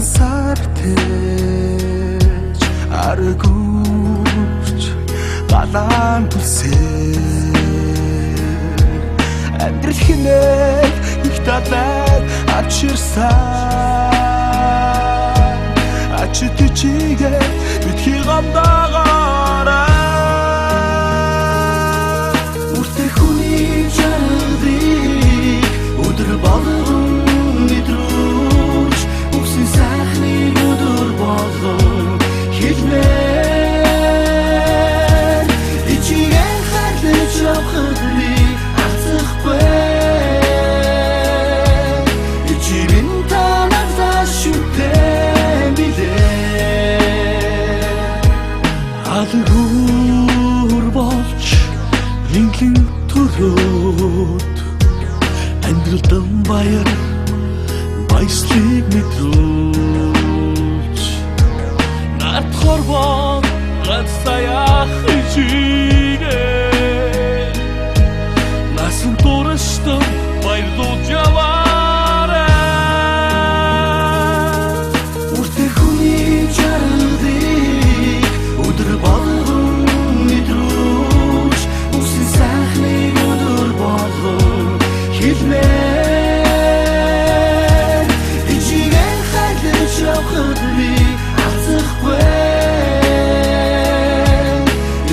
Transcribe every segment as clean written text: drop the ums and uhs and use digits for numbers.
сартэж аргууч галан түлсээр амьдрал хинээ их талаар ачирсан ачит чигээ битгий гамдаагаараа үртэх хүний жаргалыг өдөр болгон мэдрүүч үгсэн сайхны өдөр болгон хэлмээр ичигээ харлаж явхад би арцахгүй ичигэн танаас шүтэн билээ алгуур болж линклин төрөөд амьдралдан баяр баяслыг мэдрүүлж нарт хорвоо гацсаях ичигээ насан туршдан баярлуулж яваарай үртэх хүний жаргалыг өдөр болгон мэдрүүлж үсэн сайхны өдөр болгон хэлмээр ичигээ хайлж явхад би арцахгүй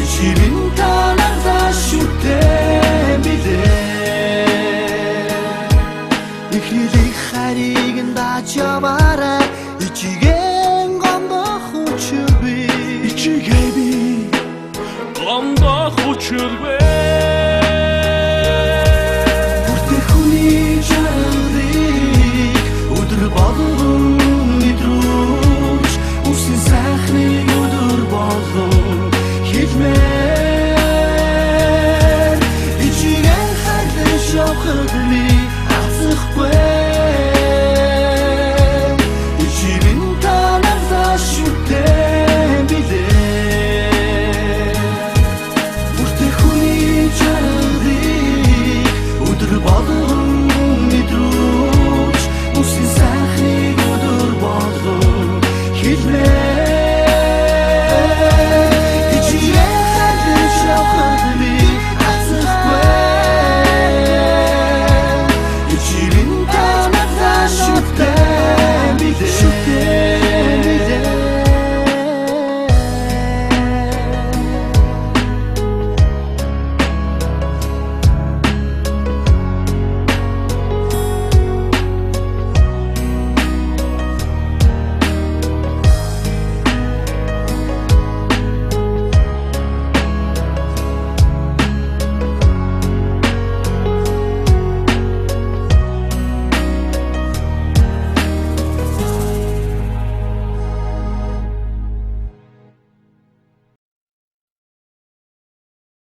ичигэн танаас шүтэн билээ ихлийг хариг дач яваарай ичигэн гомдох учир би ичигээ би гомдох учир